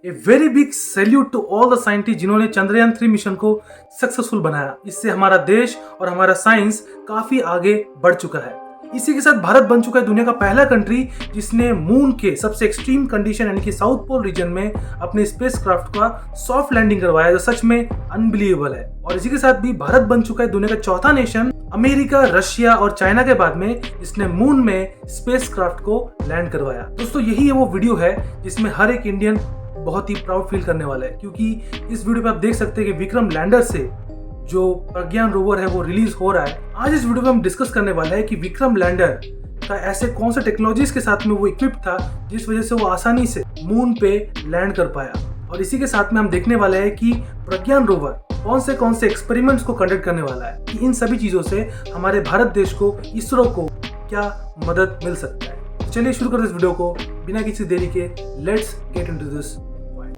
A very big salute to all the scientist जिन्होंने Chandrayaan 3 mission को successful बनाया। इससे हमारा देश और हमारा साइंस काफी आगे बढ़ चुका है। इसी के साथ भारत बन चुका है दुनिया का पहला कंट्री जिसने मून के सबसे एक्सट्रीम कंडीशन यानी कि साउथ पोल रीजन में अपने स्पेसक्राफ्ट का सॉफ्ट लैंडिंग करवाया, जो सच में अनबिलीवेबल है। और इसी के साथ भी भारत बन चुका है दुनिया का चौथा नेशन अमेरिका, रशिया और चाइना के बाद में जिसने मून में स्पेसक्राफ्ट को लैंड करवाया। दोस्तों यही वो वीडियो है जिसमें हर एक इंडियन बहुत ही प्राउड फील करने वाला है, क्योंकि इस वीडियो पे आप देख सकते हैं कि विक्रम लैंडर से जो प्रज्ञान रोवर है वो रिलीज हो रहा है। आज इस वीडियो में हम डिस्कस करने वाले हैं कि विक्रम लैंडर का ऐसे कौन से टेक्नोलॉजीज के साथ में वो इक्विप्ड था जिस वजह से वो आसानी से मून पे लैंड कर पाया। और इसी के साथ में हम देखने वाले हैं कि प्रज्ञान रोवर कौन से एक्सपेरिमेंट्स को कंडक्ट करने वाला है, कि इन सभी चीजों से हमारे भारत देश को, इसरो को क्या मदद मिल सकता है। तो चलिए शुरू करते हैं इस वीडियो को बिना किसी देरी के। Let's get into this point.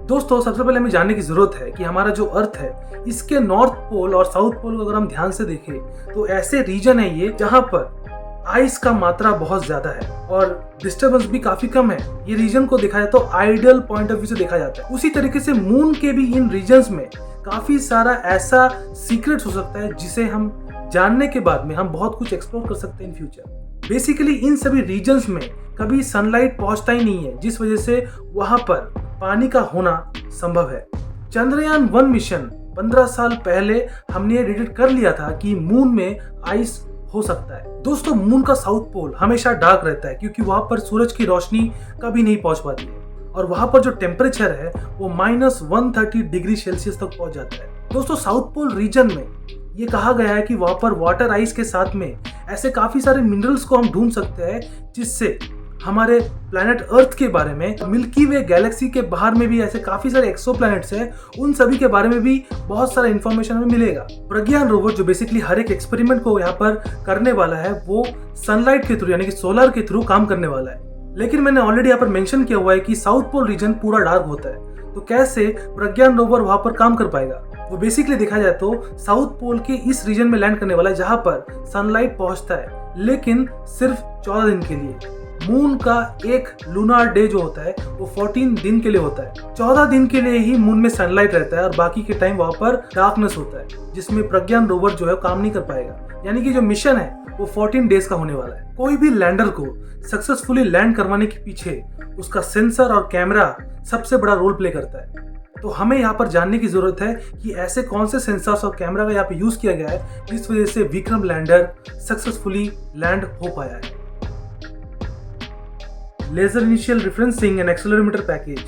दोस्तों सबसे पहले हमें जानने की जरूरत है कि हमारा जो अर्थ है इसके नॉर्थ पोल और साउथ पोल को अगर हम ध्यान से देखें तो ऐसे रीजन है ये जहां पर आइस का मात्रा बहुत ज्यादा है और डिस्टर्बेंस भी काफी कम है। ये रीजन को देखा जाए तो आइडियल पॉइंट ऑफ व्यू से देखा जाता है। उसी तरीके से मून के भी इन रीजन्स में काफी सारा ऐसा सीक्रेट्स हो सकता है जिसे हम जानने के बाद में हम बहुत कुछ एक्सप्लोर कर सकते हैं इन फ्यूचर। बेसिकली इन सभी रीजन्स में कभी सनलाइट पहुंचता ही नहीं है, जिस वजह से वहां पर पानी का होना संभव है। चंद्रयान 1 मिशन 15 साल पहले हमने ये डिटेक्ट कर लिया था कि मून में आइस हो सकता है। दोस्तों मून का साउथ पोल हमेशा डार्क रहता है क्योंकि वहां पर सूरज की रोशनी कभी नहीं पहुंच पाती है और वहां पर जो टेम्परेचर है वो -130 डिग्री सेल्सियस तक पहुंच जाता है। दोस्तों साउथ पोल रीजन में ये कहा गया है कि वहां पर वाटर आइस के साथ में ऐसे काफी सारे मिनरल्स को हम ढूंढ सकते हैं जिससे हमारे प्लैनेट अर्थ के बारे में, मिल्की वे गैलेक्सी के बाहर में भी ऐसे काफी सारे एक्सो प्लैनेट्स हैं, उन सभी के बारे में भी बहुत सारा इंफॉर्मेशन हमें मिलेगा। प्रज्ञान रोवर जो बेसिकली हर एक एक्सपेरिमेंट को यहाँ पर करने वाला है वो सनलाइट के थ्रू यानी कि सोलर के थ्रू काम करने वाला है। लेकिन मैंने ऑलरेडी यहाँ पर मेंशन किया हुआ है कि साउथ पोल रीजन पूरा डार्क होता है, तो कैसे प्रज्ञान रोवर वहां पर काम कर पाएगा। वो बेसिकली देखा जाए तो साउथ पोल के इस रीजन में लैंड करने वाला है जहां पर सनलाइट पहुंचता है, लेकिन सिर्फ 14 दिन के लिए। मून का एक लूनार डे जो होता है वो 14 दिन के लिए होता है। 14 दिन के लिए ही मून में सनलाइट रहता है और बाकी के टाइम वहां पर डार्कनेस होता है, जिसमें प्रज्ञान रोवर जो है काम नहीं कर पाएगा। यानी कि जो मिशन है वो 14 डेज का होने वाला है। कोई भी लैंडर को सक्सेसफुली लैंड करवाने के पीछे उसका सेंसर और कैमरा सबसे बड़ा रोल प्ले करता है। तो हमें यहाँ पर जानने की जरूरत है कि ऐसे कौन से सेंसर्स और कैमरा का यहाँ पे यूज किया गया है जिस वजह से विक्रम लैंडर सक्सेसफुली लैंड हो पाया है। Laser initial referencing and accelerometer package,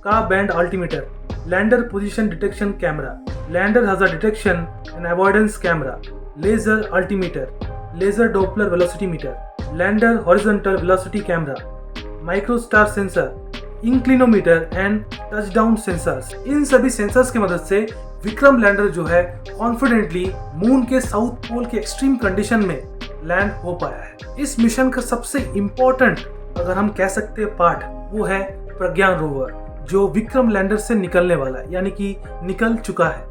Ka band altimeter, lander position detection camera, lander hazard detection and avoidance camera, laser altimeter, laser Doppler velocity meter, lander horizontal velocity camera, microstar sensor, inclinometer and touchdown sensors. इन सभी sensors की मदद से Vikram lander जो है confidently moon के south pole के extreme condition में लैंड हो पाया है। इस मिशन का सबसे इंपॉर्टेंट अगर हम कह सकते हैं पार्ट वो है प्रज्ञान रोवर जो विक्रम लैंडर से निकलने वाला है, यानी कि निकल चुका है।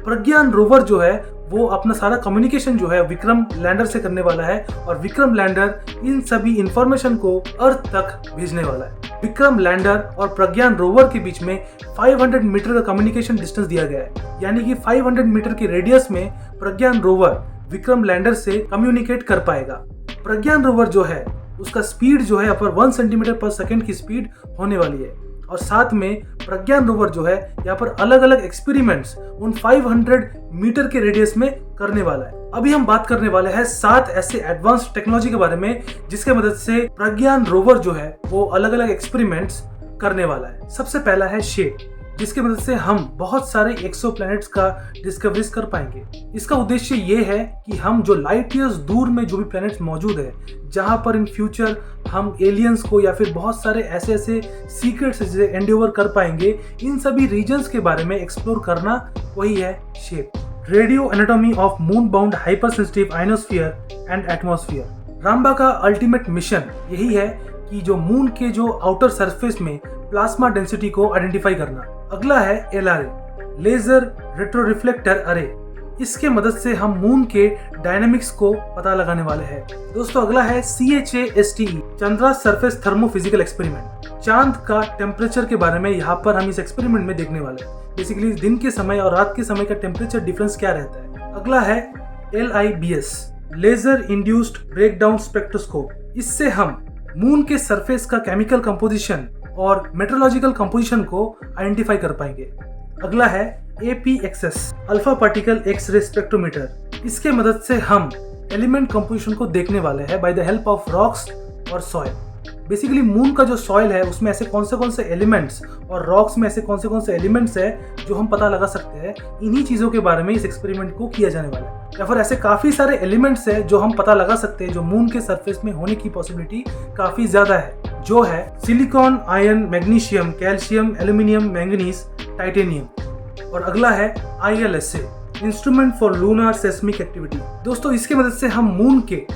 प्रज्ञान रोवर जो है वो अपना सारा कम्युनिकेशन जो है विक्रम लैंडर से करने वाला है और विक्रम लैंडर इन सभी इंफॉर्मेशन को अर्थ तक भेजने वाला है। विक्रम लैंडर और प्रज्ञान रोवर के बीच में 500 मीटर का कम्युनिकेशन डिस्टेंस दिया गया है, यानी कि 500 मीटर के रेडियस में प्रज्ञान रोवर विक्रम लैंडर से कम्युनिकेट कर पाएगा। प्रज्ञान रोवर जो है उसका स्पीड जो है पर 1 सेंटीमीटर पर सेकेंड की स्पीड होने वाली है और साथ में प्रज्ञान रोवर जो है यहाँ पर अलग अलग एक्सपेरिमेंट्स उन 500 मीटर के रेडियस में करने वाला है। अभी हम बात करने वाले हैं 7 ऐसे एडवांस टेक्नोलॉजी के बारे में जिसके मदद से प्रज्ञान रोवर जो है वो अलग अलग एक्सपेरिमेंट्स करने वाला है। सबसे पहला है शेप, जिसकी मदद से हम बहुत सारे एक्सोप्लैनेट्स का डिस्कवरीज कर पाएंगे। इसका उद्देश्य ये है कि हम जो लाइट ईयर्स दूर में जो भी प्लैनेट्स मौजूद है जहां पर इन फ्यूचर हम एलियंस को या फिर बहुत सारे ऐसे सीक्रेट्स जिसे एंडियोवर कर पाएंगे, इन सभी रीजन्स के बारे में एक्सप्लोर करना वही है shape. Radio anatomy of moon bound hyper sensitive ionosphere and atmosphere. RAMBHA का अल्टीमेट मिशन यही है कि जो मून के जो आउटर सरफेस में प्लाज्मा डेंसिटी को आइडेंटिफाई करना। अगला है LRA, लेजर रेट्रो रिफ्लेक्टर अरे। इसके मदद से हम मून के डायनामिक्स को पता लगाने वाले हैं। दोस्तों अगला है CHASTE, Chandra surface thermophysical experiment. चांद का टेम्परेचर के बारे में यहाँ पर हम इस एक्सपेरिमेंट में देखने वाले हैं। बेसिकली दिन के समय और रात के समय का टेम्परेचर डिफरेंस क्या रहता है। अगला है LIBS, laser induced breakdown spectroscope. इससे हम मून के सरफेस का केमिकल कंपोजिशन और मेट्रोलॉजिकल कंपोजिशन को आइडेंटिफाई कर पाएंगे। अगला है APXS, alpha particle x ray spectrometer. इसके मदद से हम एलिमेंट कंपोजिशन को देखने वाले हैं by the help of rocks और सॉइल। बेसिकली मून का जो सॉइल है उसमें ऐसे कौन से एलिमेंट्स और रॉक्स में ऐसे कौन से एलिमेंट्स है जो हम पता लगा सकते हैं। इन्हीं चीज़ों के बारे में इस एक्सपेरिमेंट को किया जाने वाला है। या फिर ऐसे काफ़ी सारे एलिमेंट्स है जो हम पता लगा सकते हैं जो मून के सरफेस में होने की पॉसिबिलिटी काफ़ी ज़्यादा है, जो है silicon, iron, magnesium, calcium, aluminium, manganese, titanium. और अगला है ILSA, instrument for lunar seismic activity. दोस्तों इसके मदद से हम मून के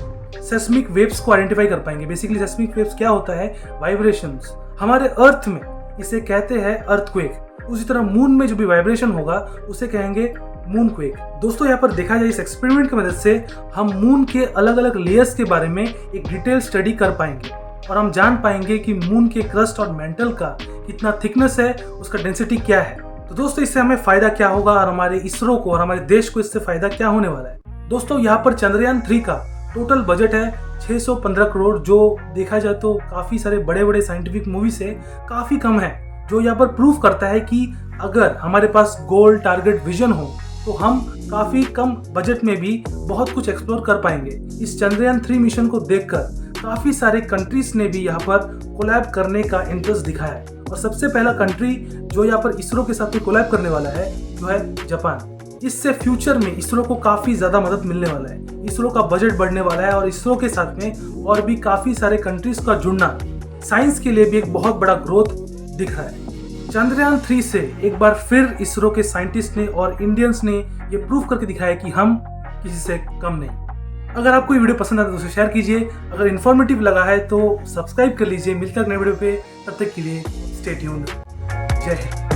सेस्मिक वेव्स को आइडेंटिफाई कर पाएंगे। बेसिकली सेस्मिक वेव्स क्या होता है, वाइब्रेशंस। हमारे अर्थ में इसे कहते हैं अर्थक्वेक। उसी तरह मून में जो भी वाइब्रेशन होगा उसे कहेंगे मूनक्वेक। दोस्तों यहाँ पर देखा जाए इस एक्सपेरिमेंट की मदद से हम मून के अलग अलग लेयर्स के बारे में एक डिटेल स्टडी कर पाएंगे और हम जान पाएंगे कि मून के क्रस्ट और मेंटल का कितना थिकनेस है, उसका डेंसिटी क्या है। तो दोस्तों इससे हमें फायदा क्या होगा और हमारे इसरो को और हमारे देश को इससे फायदा क्या होने वाला है। दोस्तों यहाँ पर चंद्रयान 3 का टोटल बजट है 615 करोड़, जो देखा जाए तो काफी सारे बड़े बड़े साइंटिफिक मूवी से काफी कम है, जो यहाँ पर प्रूव करता है कि अगर हमारे पास गोल टारगेट विजन हो तो हम काफी कम बजट में भी बहुत कुछ एक्सप्लोर कर पाएंगे। इस चंद्रयान 3 मिशन को देखकर काफी सारे कंट्रीज ने भी यहाँ पर कोलैब करने का इंटरेस्ट दिखाया है और सबसे पहला कंट्री जो यहाँ पर इसरो के साथ में कोलैब करने वाला है जो है जापान। इससे फ्यूचर में इसरो को काफी ज्यादा मदद मिलने वाला है, इसरो का बजट बढ़ने वाला है और इसरो के साथ में और भी काफी सारे कंट्रीज का जुड़ना साइंस के लिए भी एक बहुत बड़ा ग्रोथ दिख रहा है। चंद्रयान 3 से एक बार फिर इसरो के साइंटिस्ट ने और इंडियंस ने ये प्रूव करके दिखाया कि हम किसी से कम नहीं। अगर आपको ये वीडियो पसंद आता है तो उसे शेयर कीजिए, अगर इन्फॉर्मेटिव लगा है तो सब्सक्राइब कर लीजिए। मिलते हैं नए वीडियो पे, तब तक के लिए स्टे ट्यून्ड। जय हिंद।